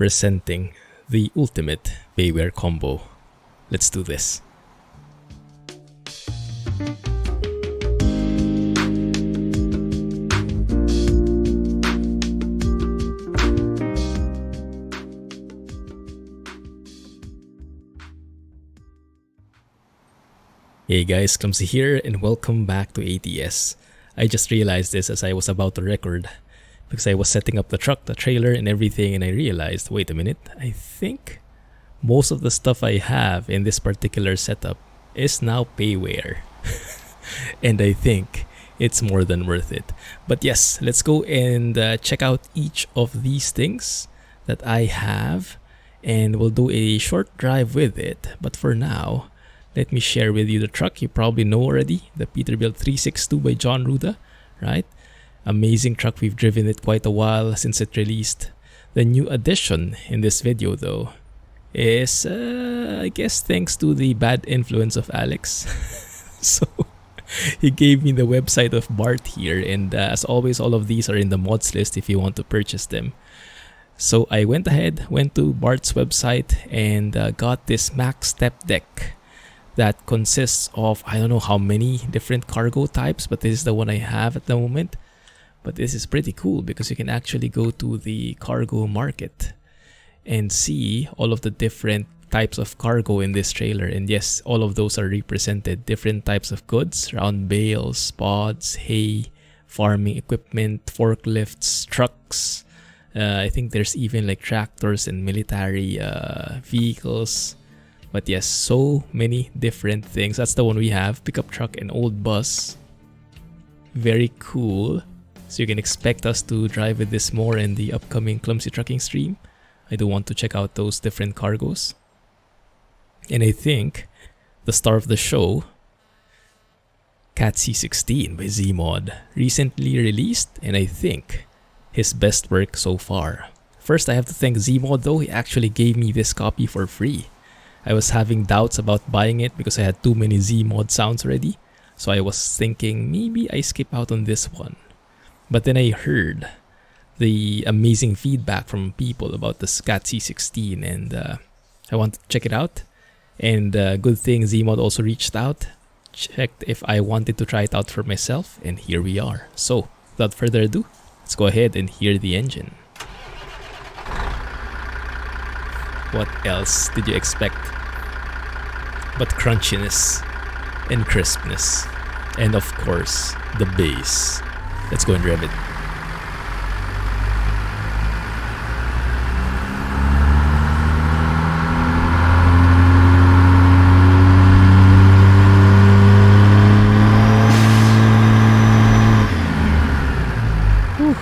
representing the ultimate Payware combo. Let's do this. Hey guys, Clumsy here and welcome back to ATS. I just realized this as I was about to record because I was setting up the truck, the trailer and everything, and I realized, wait a minute, I think most of the stuff I have in this particular setup is now Payware. And I think it's more than worth it. But yes, let's go and check out each of these things that I have and we'll do a short drive with it. But for now, let me share with you the truck you probably know already, the Peterbilt 362 by John Ruda, right? Amazing truck, we've driven it quite a while since it released. The new addition in this video though is, I guess thanks to the bad influence of Alex. So he gave me the website of Bart here, and as always all of these are in the mods list if you want to purchase them. So I went to Bart's website and got this Max Stepdeck that consists of, I don't know how many different cargo types, but this is the one I have at the moment. But this is pretty cool because you can actually go to the cargo market and see all of the different types of cargo in this trailer. And yes, all of those are represented. Different types of goods, round bales, pods, hay, farming equipment, forklifts, trucks. I think there's even like tractors and military vehicles. But yes, so many different things. That's the one we have. Pickup truck and old bus. Very cool. So you can expect us to drive with this more in the upcoming Clumsy Trucking stream. I do want to check out those different cargos. And I think the star of the show, CAT C16 by Zeemod, recently released, and I think his best work so far. First, I have to thank Zeemod though. He actually gave me this copy for free. I was having doubts about buying it because I had too many Zeemod sounds already. So I was thinking maybe I skip out on this one. But then I heard the amazing feedback from people about the CAT C16 and I wanted to check it out. And good thing Zeemod also reached out, checked if I wanted to try it out for myself, and here we are. So without further ado, let's go ahead and hear the engine. What else did you expect but crunchiness and crispness, and of course the bass. Let's go and rev it. Whew.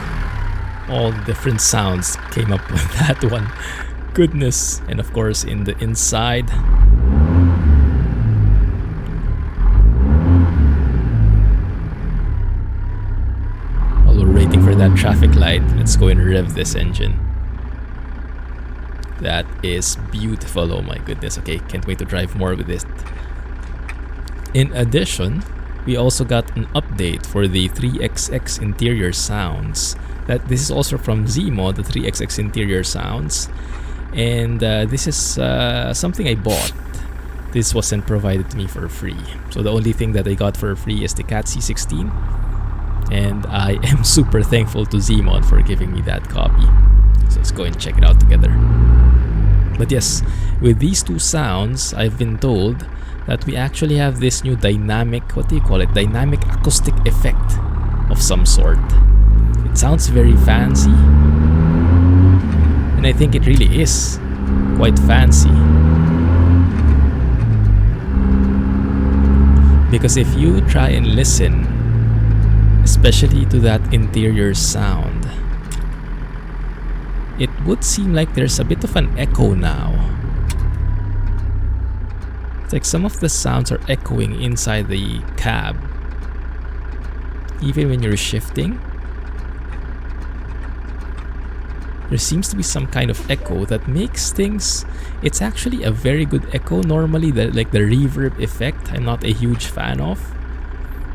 All the different sounds came up with that one. Goodness. And of course in the inside, while we're waiting for that traffic light, let's go and rev this engine. That is beautiful. Oh my goodness. Okay, can't wait to drive more with this. In addition, we also got an update for the 3XX interior sounds. This is also from Zeemod, the 3XX interior sounds. And this is something I bought. This wasn't provided to me for free. So the only thing that I got for free is the CAT C16. And I am super thankful to Zeemod for giving me that copy. So let's go and check it out together. But yes, with these two sounds, I've been told that we actually have this new dynamic, what do you call it? Dynamic acoustic effect of some sort. It sounds very fancy. And I think it really is quite fancy. Because if you try and listen, especially to that interior sound, it would seem like there's a bit of an echo now. It's like some of the sounds are echoing inside the cab. Even when you're shifting, there seems to be some kind of echo that makes things... It's actually a very good echo. Normally, the reverb effect, I'm not a huge fan of.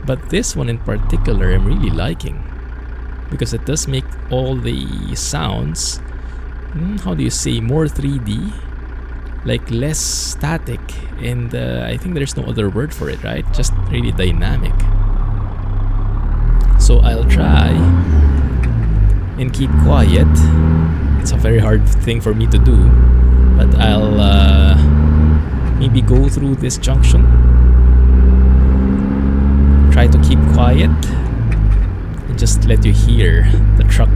But this one in particular, I'm really liking. Because it does make all the sounds how do you say, more 3D, like less static, and I think there's no other word for it, right? Just really dynamic. So I'll try and keep quiet. It's a very hard thing for me to do, but I'll maybe go through this junction, try to keep quiet, and just let you hear the truck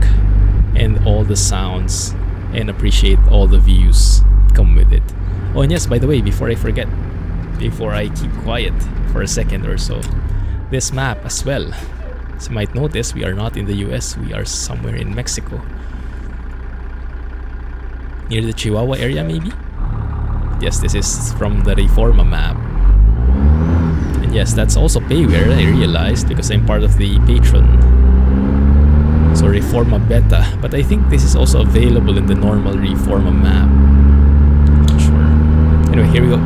and all the sounds and appreciate all the views that come with it. Oh, and yes, by the way, before I forget, before I keep quiet for a second or so, this map as well. As you might notice, we are not in the US, we are somewhere in Mexico. Near the Chihuahua area, maybe? Yes, this is from the Reforma map. And yes, that's also Payware, I realized, because I'm part of the Patron. So Reforma Beta. But I think this is also available in the normal Reforma map. Not sure. Anyway, here we go.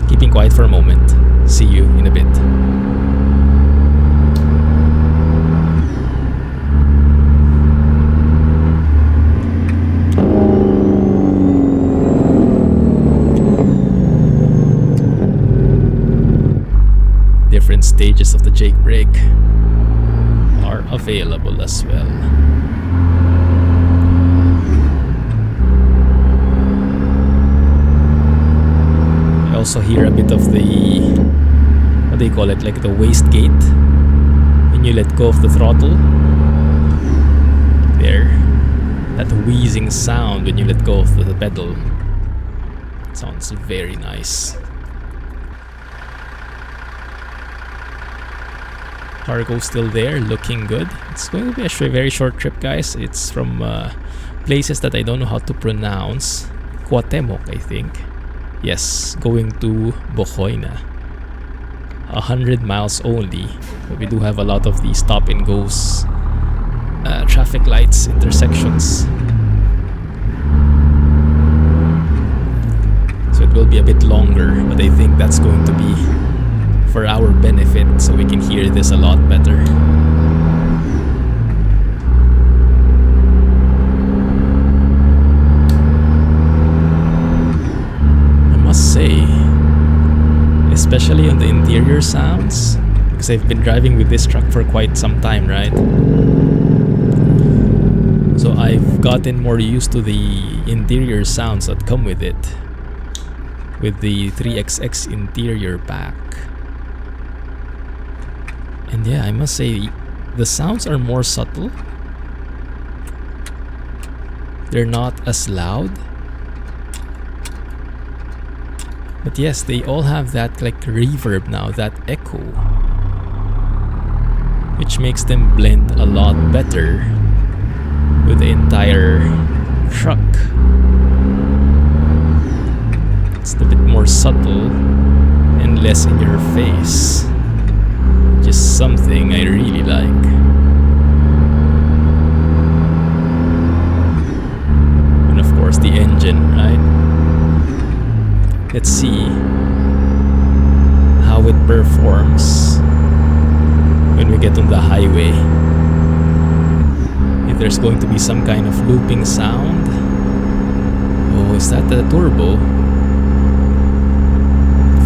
Keeping quiet for a moment. See you in a bit. Different stages of the jailbreak are available as well. I also hear a bit of the, what do you call it, like the wastegate when you let go of the throttle. There, that wheezing sound when you let go of the pedal. Sounds very nice. Cargo still there, looking good. It's going to be a very short trip, guys. It's from places that I don't know how to pronounce. Cuauhtemoc, I think. Yes, going to Bojoina. 100 miles only. But we do have a lot of these stop and goes, traffic lights, intersections. So it will be a bit longer, but I think that's going to be for our benefit, so we can hear this a lot better. I must say, especially on the interior sounds, because I've been driving with this truck for quite some time, right? So I've gotten more used to the interior sounds that come with it, with the 3XX interior pack. And yeah, I must say, the sounds are more subtle. They're not as loud. But yes, they all have that like reverb now, that echo, which makes them blend a lot better with the entire truck. It's a bit more subtle and less in your face. Just something I really like. And of course the engine, right? Let's see how it performs when we get on the highway. If there's going to be some kind of looping sound. Oh, is that the turbo?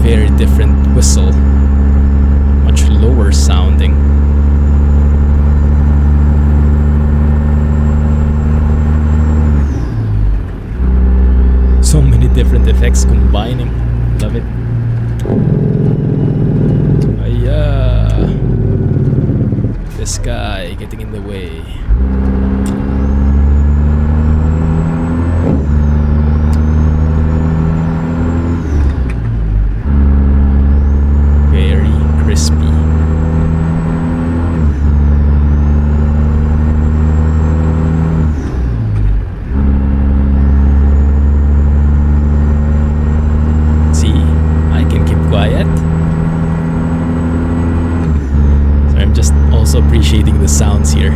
Very different whistle. Much lower sounding. So many different effects combining. Love it. This guy getting in the way. Crispy. See, I can keep quiet. So I'm just also appreciating the sounds here.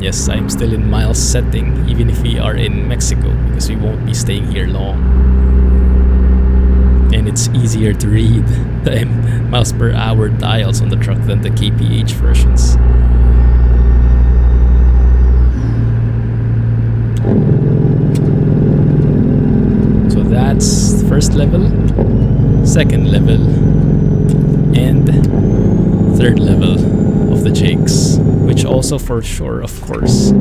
Yes, I'm still in miles setting, even if we are in Mexico, because we won't be staying here long. And it's easier to read the miles per hour dials on the truck than the kph versions. So that's first level, second level, and third level of the jigs, which also for sure, of course,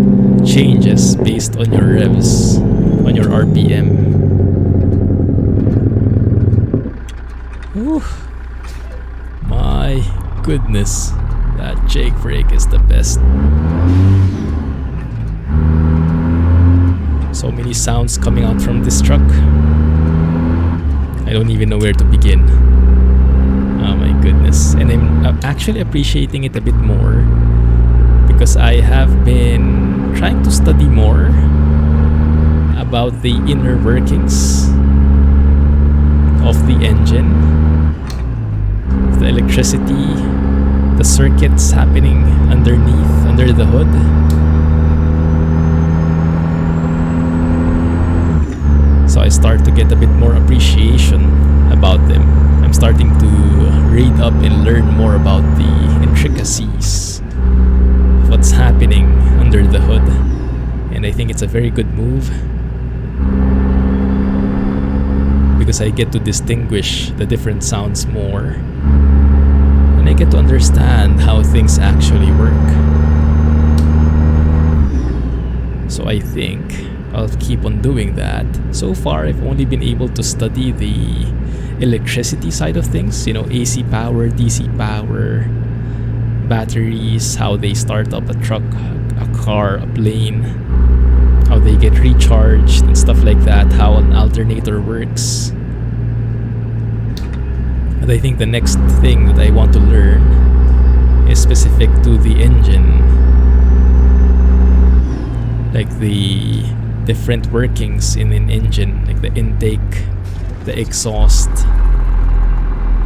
changes based on your revs, on your RPM. Whew. My goodness, that jig brake is the best. So many sounds coming out from this truck. I don't even know where to begin. Oh my goodness. And I'm actually appreciating it a bit more because I have been trying to study more about the inner workings of the engine, the electricity, the circuits happening underneath, under the hood. So I start to get a bit more appreciation about them. I'm starting to read up and learn more about the intricacies of what's happening under the hood. And I think it's a very good move because I get to distinguish the different sounds more. And I get to understand how things actually work. So I think I'll keep on doing that. So far, I've only been able to study the electricity side of things, you know, AC power, DC power, batteries, how they start up a truck, a car, a plane, how they get recharged and stuff like that, how an alternator works. But I think the next thing that I want to learn is specific to the engine, like the different workings in an engine, like the intake, the exhaust,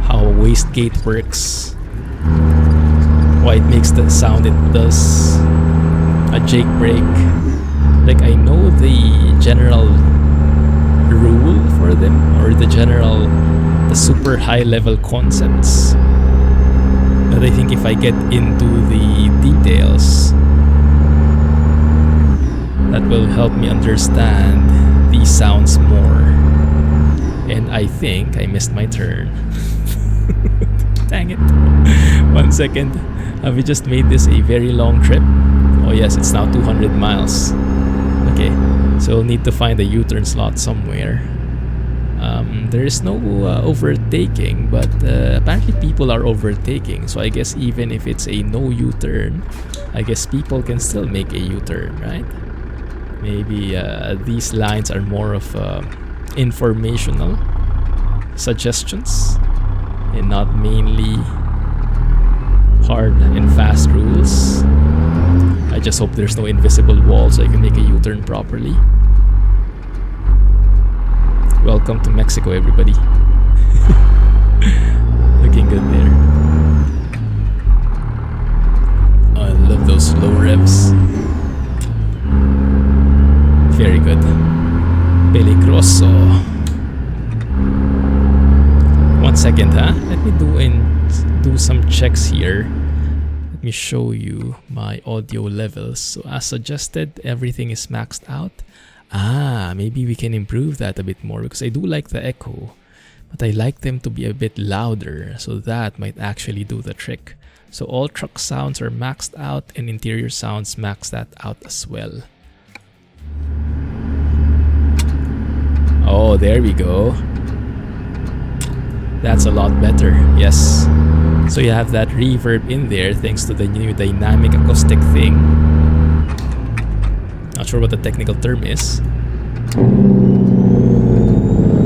how a wastegate works, why it makes the sound it does, a jake brake. Like I know the general rule for them, or the super high level concepts, but I think if I get into the details, that will help me understand these sounds more. And I think I missed my turn. Dang it. 1 second. Have we just made this a very long trip? Oh yes, it's now 200 miles. Okay, so we'll need to find a U-turn slot somewhere. There is no overtaking, but apparently people are overtaking. So I guess even if it's a no U-turn, I guess people can still make a U-turn, right? Maybe these lines are more of informational suggestions and not mainly hard and fast rules. I just hope there's no invisible wall so I can make a U-turn properly. Welcome to Mexico, everybody. Looking good there. Oh, I love those slow revs. Very good. Peligroso. 1 second, huh? Let me do some checks here. Let me show you my audio levels. So as suggested, everything is maxed out. Maybe we can improve that a bit more because I do like the echo, but I like them to be a bit louder, so that might actually do the trick. So all truck sounds are maxed out and interior sounds max that out as well. Oh, there we go. That's a lot better, yes. So you have that reverb in there thanks to the new dynamic acoustic thing. Not sure what the technical term is.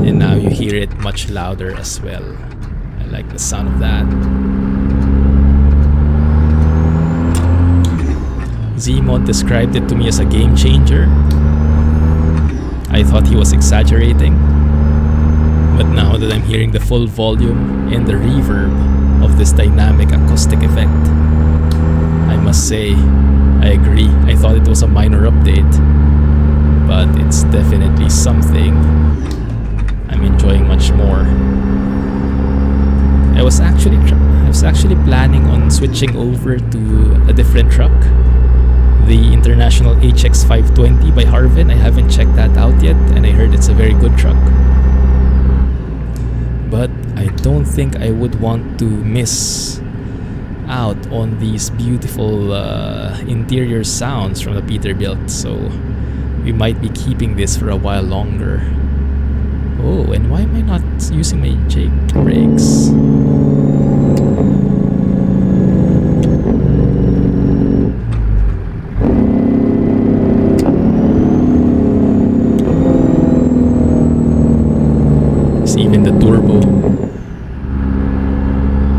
And now you hear it much louder as well. I like the sound of that. Zeemod described it to me as a game changer. I thought he was exaggerating, but now that I'm hearing the full volume and the reverb of this dynamic acoustic effect, I must say, I agree. I thought it was a minor update, but it's definitely something I'm enjoying much more. I was actually planning on switching over to a different truck the International HX520 by Harvin. I haven't checked that out yet, and I heard it's a very good truck. But I don't think I would want to miss out on these beautiful interior sounds from the Peterbilt, so we might be keeping this for a while longer. Oh, and why am I not using my Jake brakes? Even the turbo.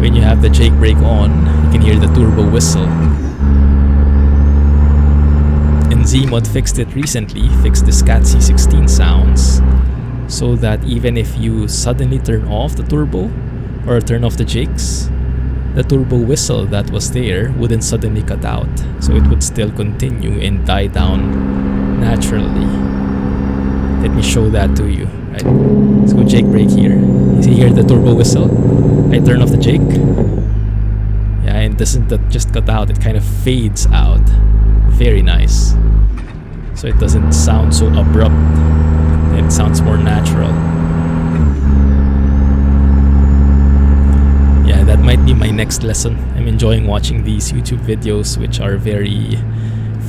When you have the Jake brake on, you can hear the turbo whistle. And Zeemod fixed it recently, fixed the CAT C16 sounds, so that even if you suddenly turn off the turbo or turn off the Jakes, the turbo whistle that was there wouldn't suddenly cut out, so it would still continue and die down naturally. Let me show that to you. Right. Let's go Jake brake here. You see here the turbo whistle? I turn off the Jake. Yeah, and doesn't that just cut out, it kind of fades out. Very nice. So it doesn't sound so abrupt. It sounds more natural. Yeah, that might be my next lesson. I'm enjoying watching these YouTube videos, which are very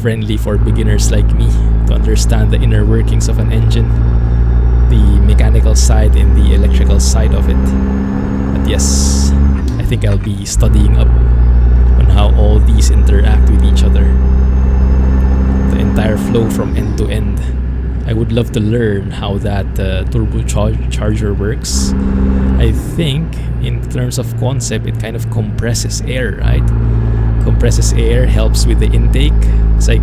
friendly for beginners like me to understand the inner workings of an engine, the mechanical side and the electrical side of it. But yes, I think I'll be studying up on how all these interact with each other. The entire flow from end to end. I would love to learn how that turbocharger works. I think in terms of concept, it kind of compresses air, right? Compresses air, helps with the intake. It's like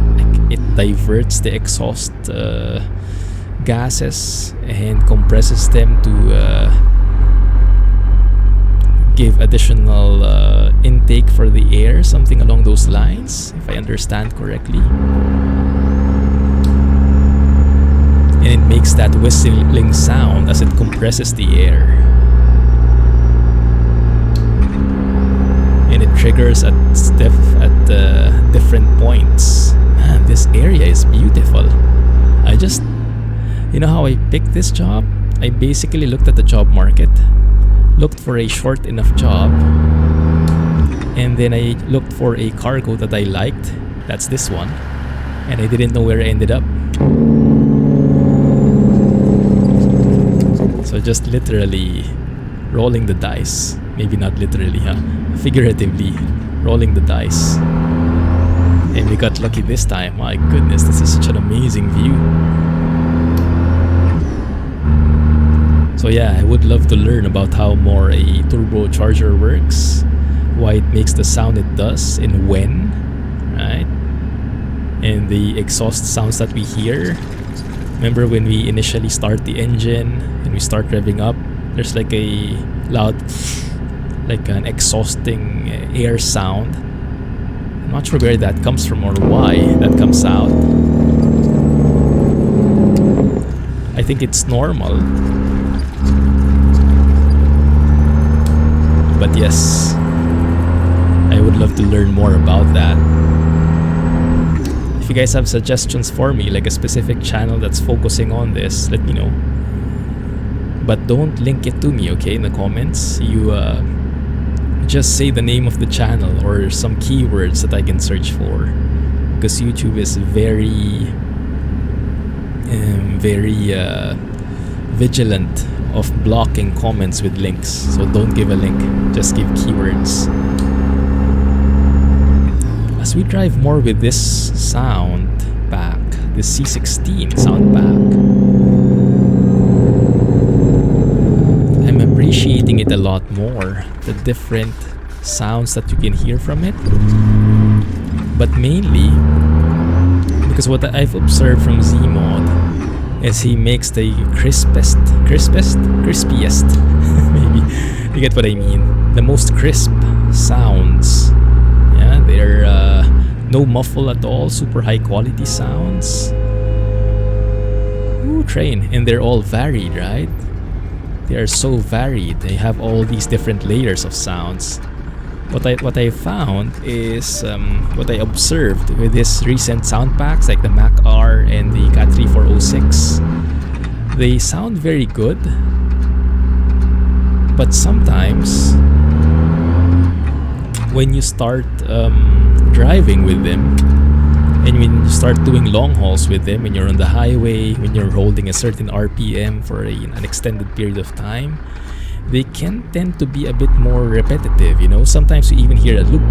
it diverts the exhaust gases and compresses them to give additional intake for the air, something along those lines, if I understand correctly. And it makes that whistling sound as it compresses the air. And it triggers at different points. Man, this area is beautiful. I just, you know how I picked this job? I basically looked at the job market, looked for a short enough job, and then I looked for a cargo that I liked. That's this one. And I didn't know where I ended up. So just literally rolling the dice. Maybe not literally, huh? Figuratively rolling the dice. And we got lucky this time. My goodness, this is such an amazing view. So yeah, I would love to learn about how more a turbocharger works, why it makes the sound it does, and when, right? And the exhaust sounds that we hear. Remember when we initially start the engine and we start revving up, there's like a loud, like an exhausting air sound. I'm not sure where that comes from or why that comes out. I think it's normal. But yes, I would love to learn more about that. If you guys have suggestions for me, like a specific channel that's focusing on this, let me know. But don't link it to me, okay, in the comments. You just say the name of the channel or some keywords that I can search for. Because YouTube is very vigilant of blocking comments with links. So don't give a link, just give keywords. As we drive more with this sound pack, this C16 sound pack, I'm appreciating it a lot more, the different sounds that you can hear from it. But mainly because what I've observed from Zeemod is he makes the crispiest maybe you get what I mean, the most crisp sounds. Yeah, they're no muffle at all, super high quality sounds. Ooh, train. And they're all varied, right? They are so varied. They have all these different layers of sounds. what I found is what I observed with this recent sound packs like the Mac R and the CAT 3406. They sound very good, but sometimes when you start driving with them, and when you start doing long hauls with them, when you're on the highway, when you're holding a certain RPM for an extended period of time, they can tend to be a bit more repetitive, you know. Sometimes you even hear a loop.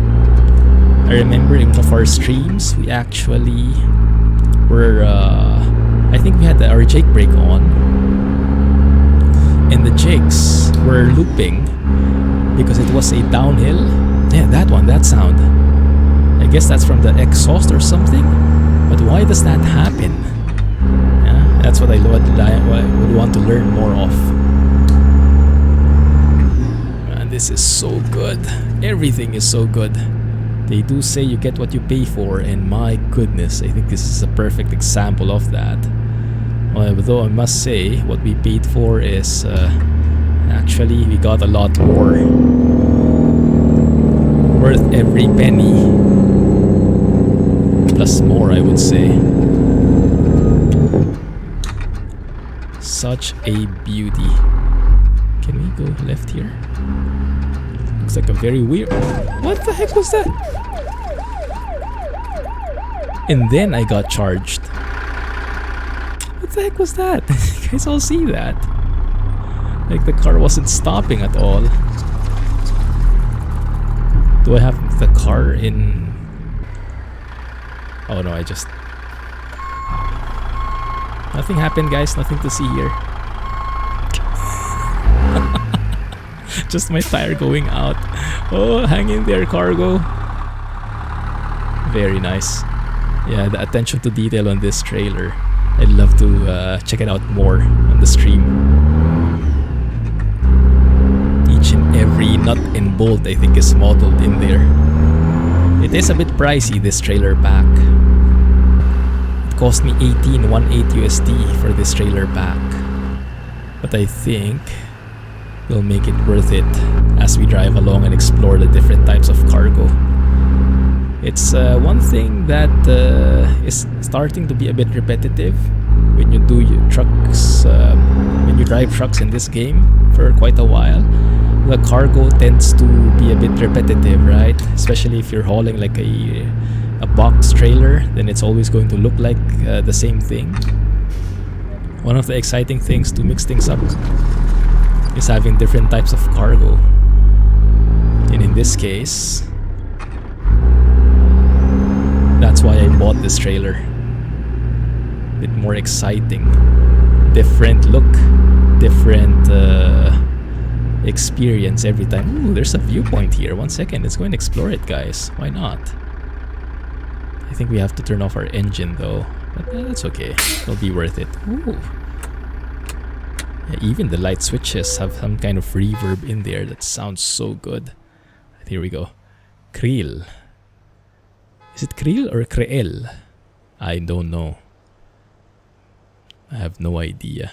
I remember in one of our streams, we actually were, I think we had our jake brake on, and the jakes were looping because it was a downhill. Yeah, that sound. I guess that's from the exhaust or something. But why does that happen? Yeah, that's what I would want to learn more of. Man, this is so good. Everything is so good. They do say you get what you pay for, and my goodness, I think this is a perfect example of that. Though I must say, what we paid for is actually we got a lot more. Worth every penny. Plus more, I would say. Such a beauty. Can we go left here? Looks like a very weird... What the heck was that? And then I got charged. What the heck was that? You guys all see that? Like the car wasn't stopping at all. Do I have the car in... Oh no, I just... Nothing happened, guys. Nothing to see here. Just my tire going out. Oh, hang in there, cargo. Very nice. Yeah, the attention to detail on this trailer. I'd love to check it out more on the stream. Each and every nut and bolt, I think, is modeled in there. It is a bit pricey, this trailer pack. It cost me $18.18 USD for this trailer pack. But I think we'll make it worth it as we drive along and explore the different types of cargo. It's one thing that is starting to be a bit repetitive when you do your trucks, when you drive trucks in this game for quite a while. The cargo tends to be a bit repetitive, right? Especially if you're hauling like a box trailer, then it's always going to look like the same thing. One of the exciting things to mix things up is having different types of cargo. And in this case, that's why I bought this trailer. A bit more exciting. Different look, different experience every time. Ooh, there's a viewpoint here. 1 second, let's go and explore it, guys. Why not? I think we have to turn off our engine though, but that's okay. It'll be worth it. Ooh. Yeah, even the light switches have some kind of reverb in there that sounds so good. Here we go. Krill. Is it Krill or Kreel? I don't know. I have no idea.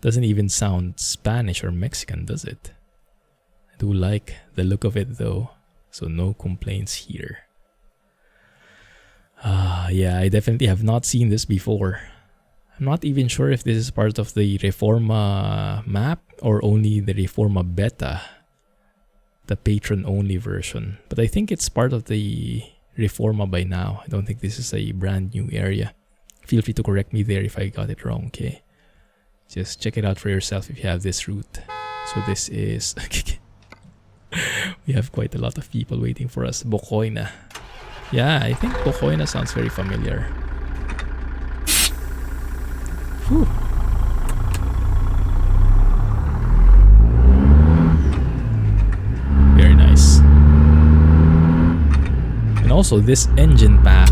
Doesn't even sound Spanish or Mexican, does it? I do like the look of it though, so no complaints here. Yeah, I definitely have not seen this before. I'm not even sure if this is part of the Reforma map or only the Reforma beta, the Patron only version. But I think it's part of the Reforma by now. I don't think this is a brand new area. Feel free to correct me there if I got it wrong, okay? Just check it out for yourself if you have this route. So this is... we have quite a lot of people waiting for us. Bocoina. Yeah, I think Bocoina sounds very familiar. Whew. Very nice. And also this engine pack,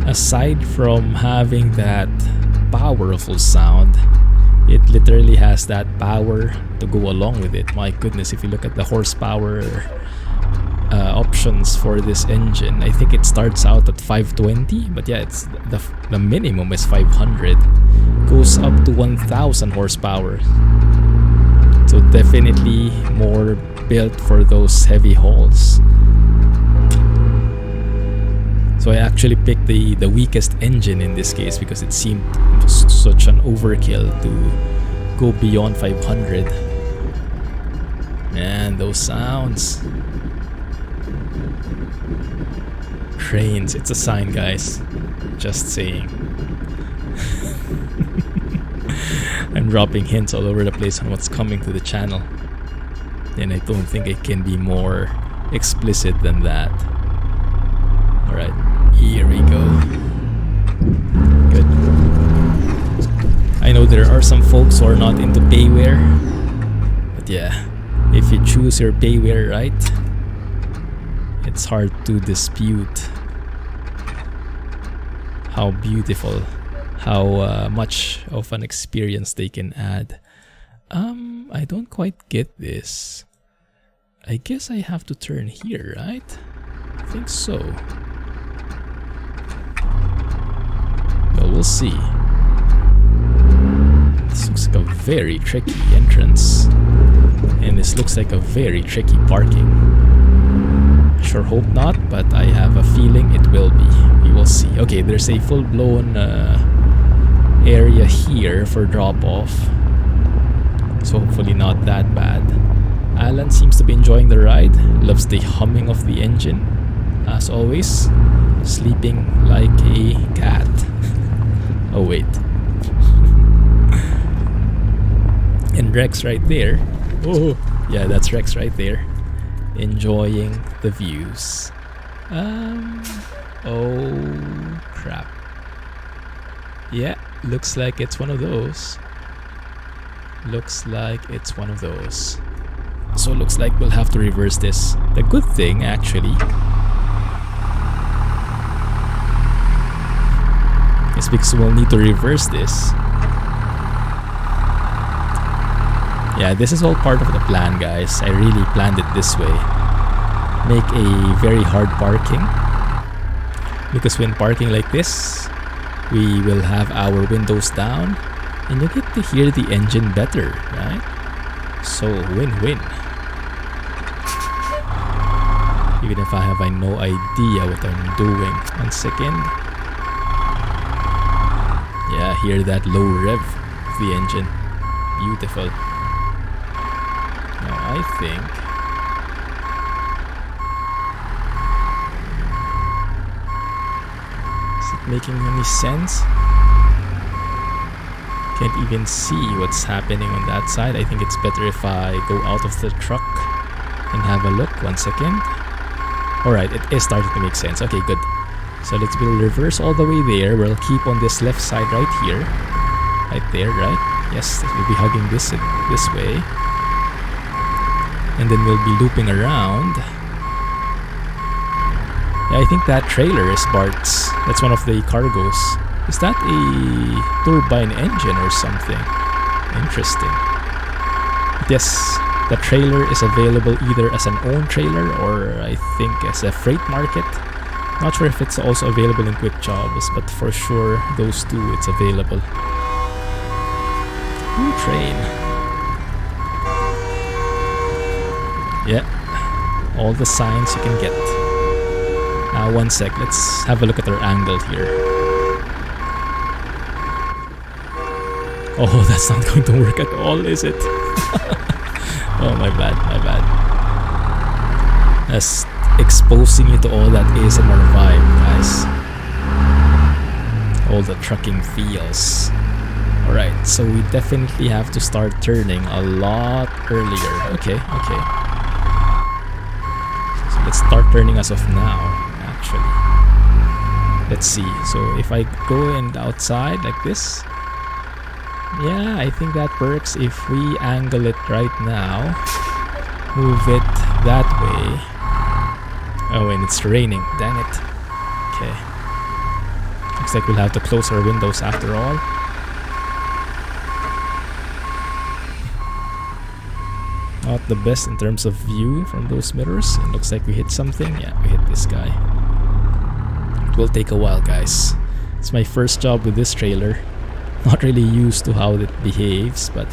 aside from having that powerful sound, it literally has that power to go along with it. My goodness, if you look at the horsepower options for this engine, I think it starts out at 520, but yeah, it's the minimum is 500, goes up to 1000 horsepower. So definitely more built for those heavy hauls. So I actually picked the weakest engine in this case because it seemed such an overkill to go beyond 500. Man, those sounds. Trains, it's a sign, guys. Just saying. I'm dropping hints all over the place on what's coming to the channel. And I don't think I can be more explicit than that. Alright, here we go. Good. I know there are some folks who are not into Payware. But yeah, if you choose your Payware right, it's hard to dispute how beautiful, how much of an experience they can add. I don't quite get this. I guess I have to turn here, right? I think so. Well, we'll see. This looks like a very tricky entrance. And this looks like a very tricky parking. Sure hope not, but I have a feeling it will be. We will see. Okay, there's a full-blown area here for drop-off. So hopefully not that bad. Alan seems to be enjoying the ride. Loves the humming of the engine. As always, sleeping like a cat. Oh wait. And Rex right there. Oh, yeah, that's Rex right there. Enjoying the views. Oh crap. Yeah, looks like it's one of those. Looks like it's one of those. So looks like we'll have to reverse this. The good thing actually is because we'll need to reverse this. Yeah, this is all part of the plan, guys. I really planned it this way. Make a very hard parking. Because when parking like this, we will have our windows down and you get to hear the engine better, right? So win-win. Even if I have no idea what I'm doing. 1 second. Yeah, hear that low rev of the engine. Beautiful. Now I think is it making any sense? Can't even see what's happening on that side. I think it's better if I go out of the truck and have a look. 1 second. Alright, it is starting to make sense. Okay, good. So we'll reverse all the way there. We'll keep on this left side right here. Right there, right? Yes, we'll be hugging this way. And then we'll be looping around. Yeah, I think that trailer is Bart's. That's one of the cargos. Is that a turbine engine or something? Interesting. Yes, the trailer is available either as an own trailer or I think as a freight market. Not sure if it's also available in quick jobs, but for sure those two it's available. Ooh, train. Yeah, all the signs you can get. Now 1 sec, let's have a look at our angle here. Oh, that's not going to work at all, is it? Oh, my bad, my bad. That's exposing you to all that ASMR vibe, guys. All the trucking feels. Alright, so we definitely have to start turning a lot earlier. Okay, okay. So let's start turning as of now, actually. Let's see. So if I go and outside like this, yeah, I think that works. If we angle it right now, move it that way. Oh, and it's raining. Dang it. Okay. Looks like we'll have to close our windows after all. Not the best in terms of view from those mirrors. It looks like we hit something. Yeah, we hit this guy. It will take a while, guys. It's my first job with this trailer. Not really used to how it behaves, but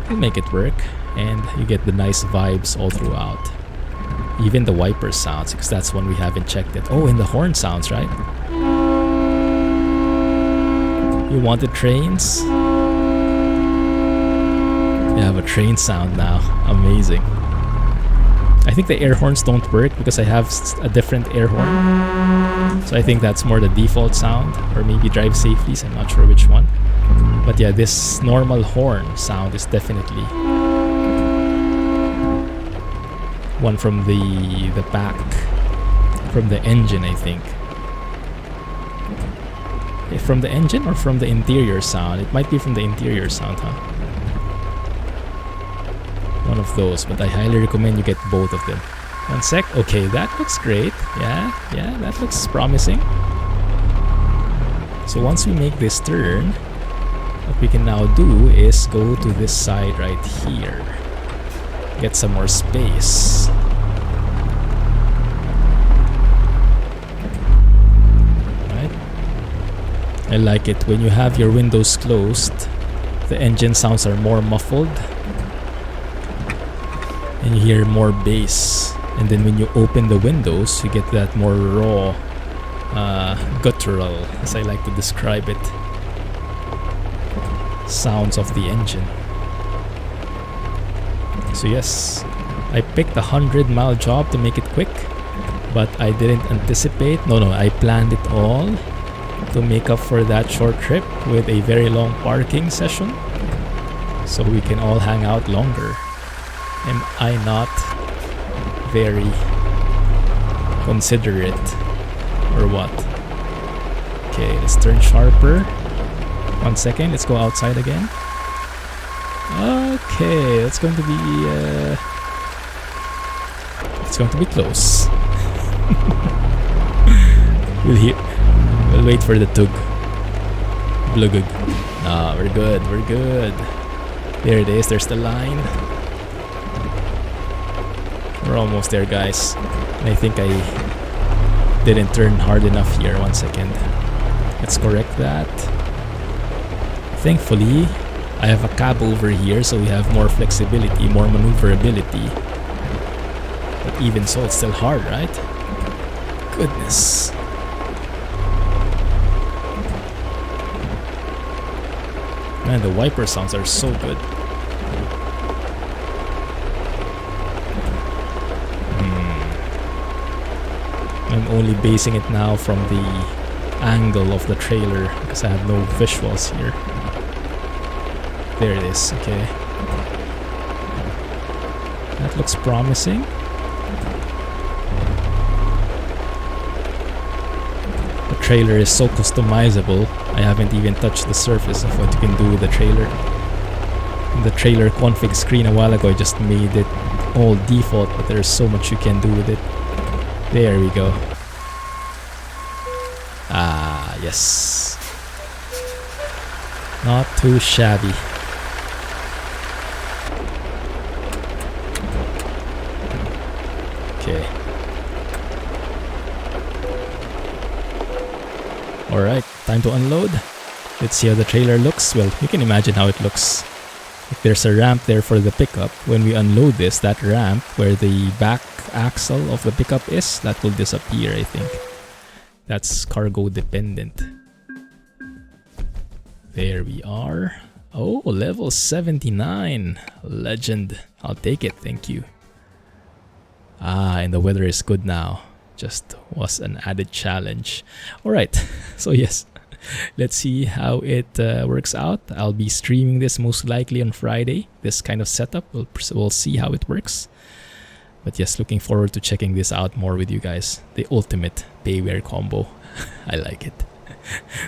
we'll make it work. and you get the nice vibes all throughout. Even the wiper sounds, because that's one we haven't checked yet. Oh, and the horn sounds, right? You wanted trains? You have a train sound now. Amazing. I think the air horns don't work because I have a different air horn. So I think that's more the default sound, or maybe drive safeties, I'm not sure which one. But yeah, this normal horn sound is definitely one from the back, from the engine, I think. From the engine or from the interior sound? It might be from the interior sound, huh? One of those, but I highly recommend you get both of them. One sec. Okay, that looks great. Yeah, that looks promising. So once we make this turn, what we can now do is go to this side right here. Get some more space. Right? I like it when you have your windows closed. The engine sounds are more muffled. And you hear more bass, and then when you open the windows you get that more raw, guttural, as I like to describe it, sounds of the engine. So yes, I picked a 100-mile job to make it quick, but I didn't anticipate, I planned it all to make up for that short trip with a very long parking session, so we can all hang out longer. Am I not very considerate, or what? Okay, let's turn sharper. 1 second, let's go outside again. Okay, it's going to be close. We'll wait for the tug. Blugug. Ah, we're good. There it is, there's the line. We're almost there, guys. And I think I didn't turn hard enough here. 1 second. Let's correct that. Thankfully, I have a Cabover here, so we have more flexibility, more maneuverability. But even so, it's still hard, right? Goodness. Man, the wiper sounds are so good. I'm only basing it now from the angle of the trailer because I have no visuals here. There it is, okay. That looks promising. The trailer is so customizable. I haven't even touched the surface of what you can do with the trailer. In the trailer config screen a while ago, I just made it all default, but there's so much you can do with it. There we go. Ah, yes. Not too shabby. Okay. Alright, time to unload. Let's see how the trailer looks. Well, you can imagine how it looks. If there's a ramp there for the pickup, when we unload this, that ramp where the back axle of the pickup is, that will disappear, I think. That's cargo dependent. There we are. Oh, level 79. Legend. I'll take it, thank you. Ah, and the weather is good now. Just was an added challenge. Alright, so yes. Let's see how it works out. I'll be streaming this most likely on Friday. This kind of setup. We'll see how it works. But yes, looking forward to checking this out more with you guys. The ultimate Payware combo. I like it.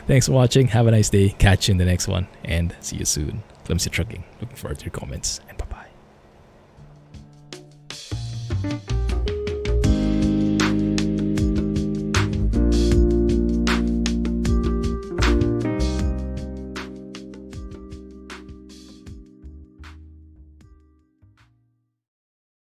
Thanks for watching. Have a nice day. Catch you in the next one. And see you soon. Clumsy Trucking. Looking forward to your comments. And bye-bye.